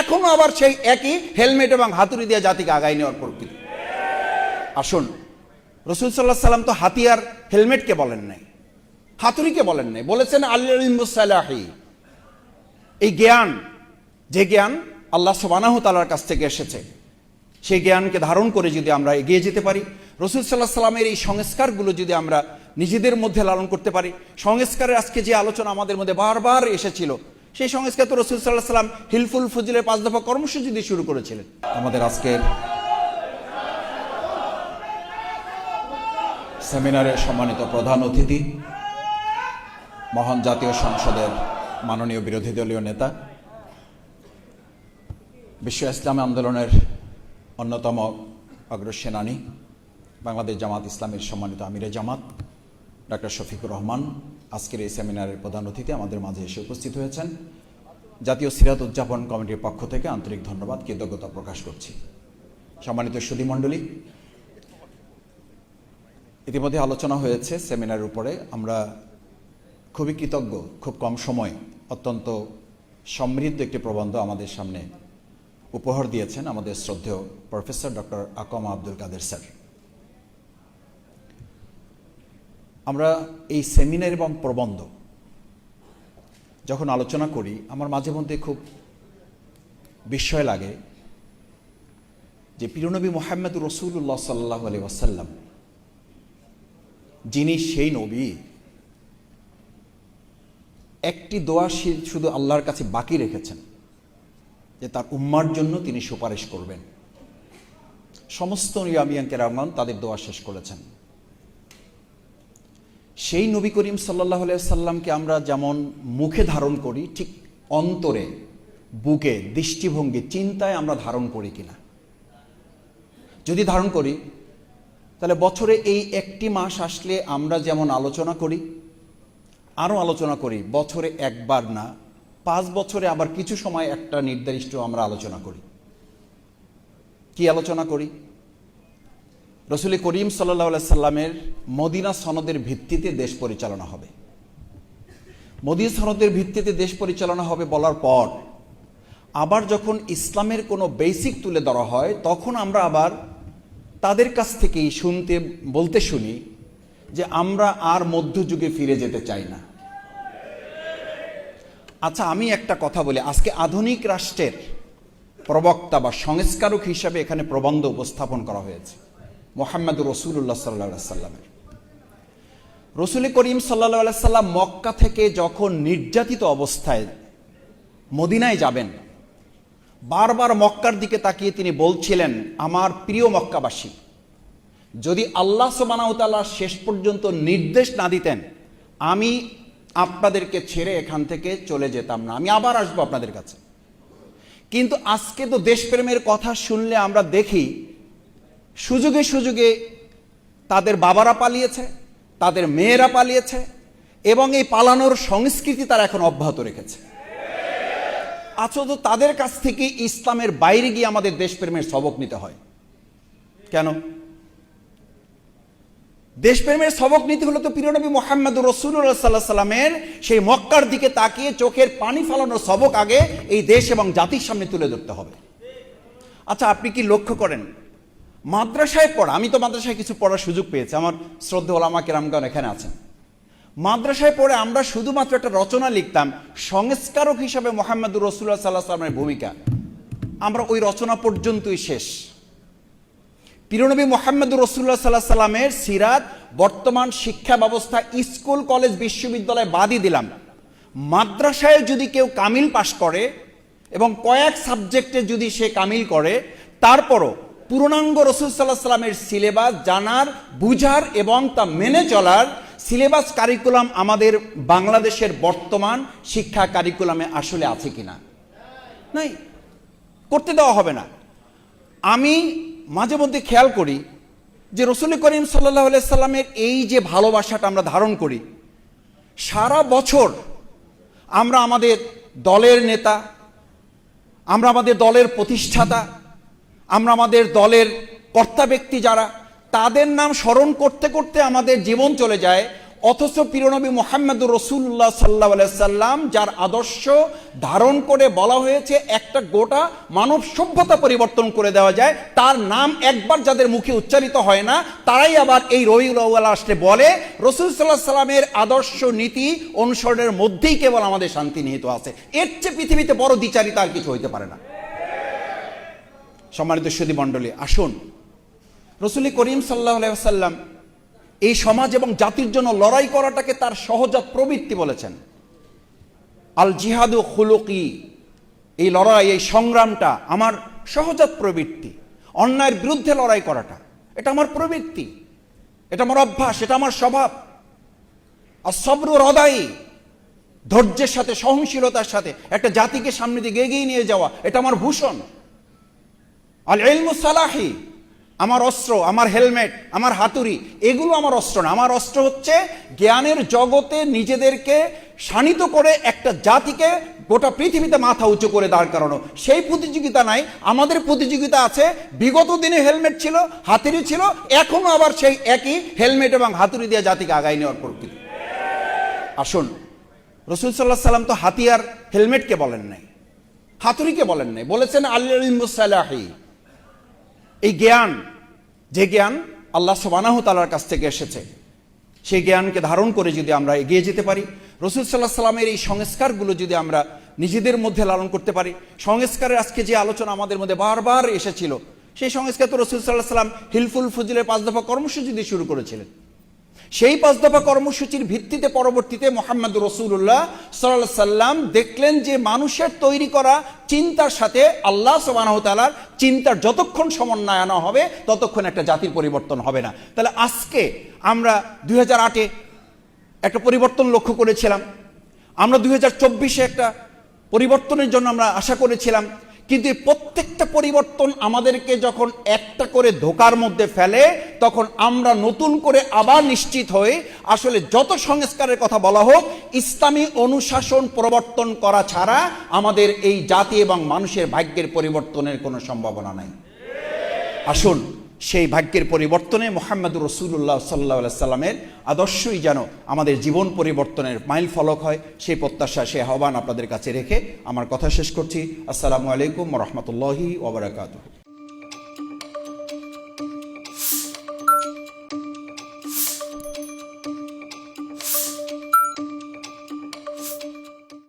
এখনো আবার সেই একই হেলমেট এবং হাতুড়ি দিয়ে জাতিকে আগায় নেওয়ার প্রকৃতি। আসুন, রাসূল সাল্লাল্লাহু আলাইহি সাল্লাম তো হাতিয়ার হেলমেটকে বলেন নাই, হাতুড়িকে বলেন নাই, বলেছেন আল ইলমুস সালাহি। এই জ্ঞান, যে জ্ঞান আল্লাহ সুবহানাহু ওয়া তাআলার কাছ থেকে এসেছে, সেই জ্ঞানকে ধারণ করে যদি আমরা এগিয়ে যেতে পারি, রাসূল সাল্লাল্লাহু আলাইহি সাল্লামের এই সংস্কারগুলো যদি আমরা নিজেদের মধ্যে লালন করতে পারি, সংস্কারের আজকে যে আলোচনা আমাদের মধ্যে বারবার এসেছিল, সেই সংস্কার তো রাসূল সাল্লাল্লাহু আলাইহি সাল্লাম হিলফুল ফুজিলের 5 দফা কর্মসূচি দিয়ে শুরু করেছিলেন। আমাদের আজকের সেমিনারের সম্মানিত প্রধান অতিথি, মহান জাতীয় সংসদের মাননীয় বিরোধী দলীয় নেতা, বিশ্ব ইসলামী আন্দোলনের অন্যতম অগ্রসেনানী, বাংলাদেশ জামাত ইসলামের সম্মানিত আমিরে জামাত ডক্টর শফিকুর রহমান আজকের এই সেমিনারের প্রধান অতিথি আমাদের মাঝে এসে উপস্থিত হয়েছেন। জাতীয় সিরাত উদযাপন কমিটির পক্ষ থেকে আন্তরিক ধন্যবাদ, কৃতজ্ঞতা প্রকাশ করছি। সম্মানিত সুধীমণ্ডলী, ইতিমধ্যে আলোচনা হয়েছে সেমিনারের উপরে। আমরা খুবই কৃতজ্ঞ, খুব কম সময় অত্যন্ত সমৃদ্ধ একটি প্রবন্ধ আমাদের সামনে উপহার দিয়েছেন আমাদের শ্রদ্ধেয় প্রফেসর ডক্টর আকম আব্দুল কাদের স্যার। আমরা এই সেমিনার এবং প্রবন্ধ যখন আলোচনা করি, আমার মাঝে মধ্যে খুব বিস্ময় লাগে যে প্রিয়নবী মুহাম্মদ রাসূলুল্লাহ সাল্লাল্লাহু আলাইহি ওয়াসাল্লাম, যিনি সেই নবী, একটি দোয়া শুধু আল্লাহর কাছে বাকি রেখেছেন যে তার উম্মার জন্য তিনি সুপারিশ করবেন। সমস্ত নবিয়ান কেরামগণ তাদের দোয়া শেষ করেছেন। সেই নবী করিম সাল্লাল্লাহু আলাইহি সাল্লামকে আমরা যেমন মুখে ধারণ করি, ঠিক অন্তরে, বুকে, দৃষ্টিভঙ্গি, চিন্তায় আমরা ধারণ করি কিনা? যদি ধারণ করি, তাহলে বছরে এই একটি মাস আসলে আমরা যেমন আলোচনা করি, আরও আলোচনা করি, বছরে একবার না, 5 বছরে আবার কিছু সময় একটা নির্দিষ্ট আমরা আলোচনা করি। কি আলোচনা করি? রাসূল করিম সাল্লাল্লাহু আলাইহি সাল্লামের মদিনা সনদের ভিত্তিতে দেশ পরিচালনা হবে। মদিনা সনদের ভিত্তিতে দেশ পরিচালনা হবে বলার পর আবার যখন ইসলামের কোনো বেসিক তুলে ধরা হয়, তখন আমরা আবার তাদের কাছ থেকেই বলতে শুনি যে আমরা আর মধ্যযুগে ফিরে যেতে চাই না। আচ্ছা, আমি একটা কথা বলি, আজকে আধুনিক রাষ্ট্রের প্রবক্তা বা সংস্কারক হিসাবে এখানে প্রবন্ধ উপস্থাপন করা হয়েছে মুহাম্মদুর রাসূলুল্লাহ সাল্লাল্লাহু আলাইহি সাল্লামের। রাসূল করিম সাল্লাল্লাহু আলাইহি সাল্লাম মক্কা থেকে যখন নির্যাতিত অবস্থায় মদিনায় যাবেন, বারবার মক্কার দিকে তাকিয়ে তিনি বলছিলেন, আমার প্রিয় মক্কাবাসী, যদি আল্লাহ সুবহানাহু ওয়া তাআলা শেষ পর্যন্ত নির্দেশ না দিতেন, আমি আপনাদেরকে ছেড়ে এখান থেকে চলে যেতাম না, আমি আবার আসবো আপনাদের কাছে। কিন্তু আজকে তো দেশপ্রেমের কথা শুনলে আমরা দেখি সুযোগে সুযোগে তাদের বাবারা পালিয়েছে, তাদের মেয়েরা পালিয়েছে, এবং এই পালানোর সংস্কৃতি তারা এখন অব্যাহত রেখেছে। আচ্ছা, তো তাদের কাছ থেকে ইসলামের বাইরে গিয়ে আমাদের দেশপ্রেমের সবক নিতে হয় কেন? দেশপ্রেমের সবক নিতে হলে তো প্রিয়নবী মুহাম্মদ রাসূলুল্লাহ সাল্লাল্লাহু আলাইহি সাল্লামের সেই মক্কার দিকে তাকিয়ে চোখের পানি ফেলানোর সবক আগে এই দেশ এবং জাতির সামনে তুলে ধরতে হবে। আচ্ছা, আপনি কি লক্ষ্য করেন, মাদ্রাসায় পড়া, আমি তো মাদ্রাসায় কিছু পড়ার সুযোগ পেয়েছি, আমার শ্রদ্ধেয় ওলামা কেরামগণ এখানে আছেন। মাদ্রাসায় পড়ে আমরা শুধুমাত্র একটা রচনা লিখতাম, সংস্কারক হিসাবে মুহাম্মদুর রাসূলুল্লাহ সাল্লাল্লাহু আলাইহি ওয়াসাল্লামের ভূমিকা, আমরা ওই রচনা পর্যন্তই শেষ। প্রিয়নবী মুহাম্মদুর রাসূলুল্লাহ সাল্লাল্লাহু আলাইহি ওয়াসাল্লামের সিরাত বর্তমান শিক্ষা ব্যবস্থা, স্কুল, কলেজ, বিশ্ববিদ্যালয় বাদই দিলাম, মাদ্রাসায় যদি কেউ কামিল পাশ করে এবং কয়েক সাবজেক্টে যদি সে কামিল করে, তারপরও পূর্ণাঙ্গ রাসূল সাল্লাল্লাহু আলাইহি ওয়াসাল্লামের সিলেবাস জানার, বুঝার এবং তা মেনে চলার সিলেবাস কারিকুলাম আমাদের বাংলাদেশের বর্তমান শিক্ষা কারিকুলামে আসলে আছে কিনা? নাই, করতে দেওয়া হবে না। আমি মাঝে মধ্যে খেয়াল করি যে রাসূল করিম সাল্লাল্লাহু আলাইহি সাল্লামের এই যে ভালোবাসাটা আমরা ধারণ করি, সারা বছর আমরা আমাদের দলের নেতা, আমরা আমাদের দলের প্রতিষ্ঠাতা, আমরা আমাদের দলের কর্তা ব্যক্তি যারা, তাদের নাম স্মরণ করতে করতে আমাদের জীবন চলে যায়। অথচ প্রিয়নবী মুহাম্মদুর রাসূলুল্লাহ সাল্লাল্লাহু আলাইহি সাল্লাম যার আদর্শ ধারণ করে বলা হয়েছে একটা গোটা মানব সভ্যতা পরিবর্তন করে দেওয়া যায়, তার নাম একবার যাদের মুখে উচ্চারিত হয় না তারাই আবার এই রবিউল আউয়াল আসলে বলে রাসূল সাল্লাল্লাহু আলাইহি সাল্লামের আদর্শ নীতি অনুসরণের মধ্যেই কেবল আমাদের শান্তি নিহিত আছে। এর চেয়ে পৃথিবীতে বড় দ্বিচারিতা আর কিছু হইতে পারে না। সম্মানিত সুধী মণ্ডলী, আসুন রাসূল করিম সাল্লাল্লাহু আলাইহি ওয়াসাল্লাম এই সমাজ এবং জাতির জন্য লড়াই করাটাকে তার সহজাত প্রবৃত্তি বলেছেন। আল জিহাদু খুলুকি, এই লড়াই, এই সংগ্রামটা আমার সহজাত প্রবৃত্তি। অন্যায়ের বিরুদ্ধে লড়াই করাটা এটা আমার প্রবৃত্তি, এটা আমার অভ্যাস, এটা আমার স্বভাব। আর সবরু হৃদয়, ধৈর্যের সাথে সহনশীলতার সাথে একটা জাতিকে সামনে দিকে এগিয়ে নিয়ে যাওয়া, এটা আমার ভূষণ। আল ইলমু সালাহি, আমার অস্ত্র, আমার হেলমেট, আমার হাতুড়ি, এগুলো আমার অস্ত্র না। আমার অস্ত্র হচ্ছে জ্ঞানের জগতে নিজেদেরকে শানিত করে একটা জাতিকে গোটা পৃথিবীতে মাথা উঁচু করে দাঁড় করানো। সেই প্রতিযোগিতা নাই, আমাদের প্রতিযোগিতা আছে। বিগত দিনে হেলমেট ছিল, হাতুড়ি ছিল, এখনো আবার সেই একই হেলমেট এবং হাতুড়ি দিয়ে জাতিকে আগায় নেওয়ার প্রকৃতি। আসুন, রাসূল সাল্লাল্লাহু আলাইহি সাল্লাম তো হাতিয়ার হেলমেটকে বলেন নাই, হাতুড়িকে বলেন নাই, বলেছেন আল ইলমু সালাহি। এই জ্ঞান, যে জ্ঞান আল্লাহ সুবহানাহু ওয়া তাআলার কাছ থেকে এসেছে, সেই জ্ঞানকে ধারণ করে যদি আমরা এগিয়ে যেতে পারি, রাসূল সাল্লাল্লাহু আলাইহি সাল্লামের এই সংস্কারগুলো যদি আমরা নিজেদের মধ্যে লালন করতে পারি। সংস্কারের আজকে যে আলোচনা আমাদের মধ্যে বারবার এসেছিল, সেই সংস্কার তো রাসূল সাল্লাল্লাহু আলাইহি সাল্লাম হিলফুল ফুজুলের 5 দফা কর্মসূচি দিয়ে শুরু করেছিলেন। সেই 5 দফা কর্মসূচির ভিত্তিতে পরবর্তীতে মুহাম্মদুর রাসূলুল্লাহ সাল্লাল্লাহু আলাইহি সাল্লাম দেখলেন যে মানুষের তৈরি করা চিন্তার সাথে আল্লাহ সুবহানাহু ওয়া তাআলার চিন্তার যতক্ষণ সমন্বয় আনা হবে ততক্ষণ একটা জাতির পরিবর্তন হবে না। তাহলে আজকে আমরা 2008-এ একটা পরিবর্তন লক্ষ্য করেছিলাম, আমরা 2024-এ একটা পরিবর্তনের জন্য আমরা আশা করেছিলাম। কিন্তু এই প্রত্যেকটা পরিবর্তন আমাদেরকে যখন একটা করে ধোকার মধ্যে ফেলে, তখন আমরা নতুন করে আবার নিশ্চিত হই আসলে যত সংস্কারের কথা বলা হোক, ইসলামী অনুশাসন প্রবর্তন করা ছাড়া আমাদের এই জাতি এবং মানুষের ভাগ্যের পরিবর্তনের কোনো সম্ভাবনা নাই। আসুন, সেই ভাগ্যের পরিবর্তনে মুহাম্মদুর রাসূলুল্লাহ সাল্লাল্লাহু আলাইহি সাল্লামের আদর্শই যেন আমাদের জীবন পরিবর্তনের মাইল ফলক হয়, সেই প্রত্যাশা, সেই আহ্বান আপনাদের কাছে রেখে আমার কথা শেষ করছি। আসসালামু আলাইকুম ওয়া রাহমাতুল্লাহি ওয়া বারাকাতুহু।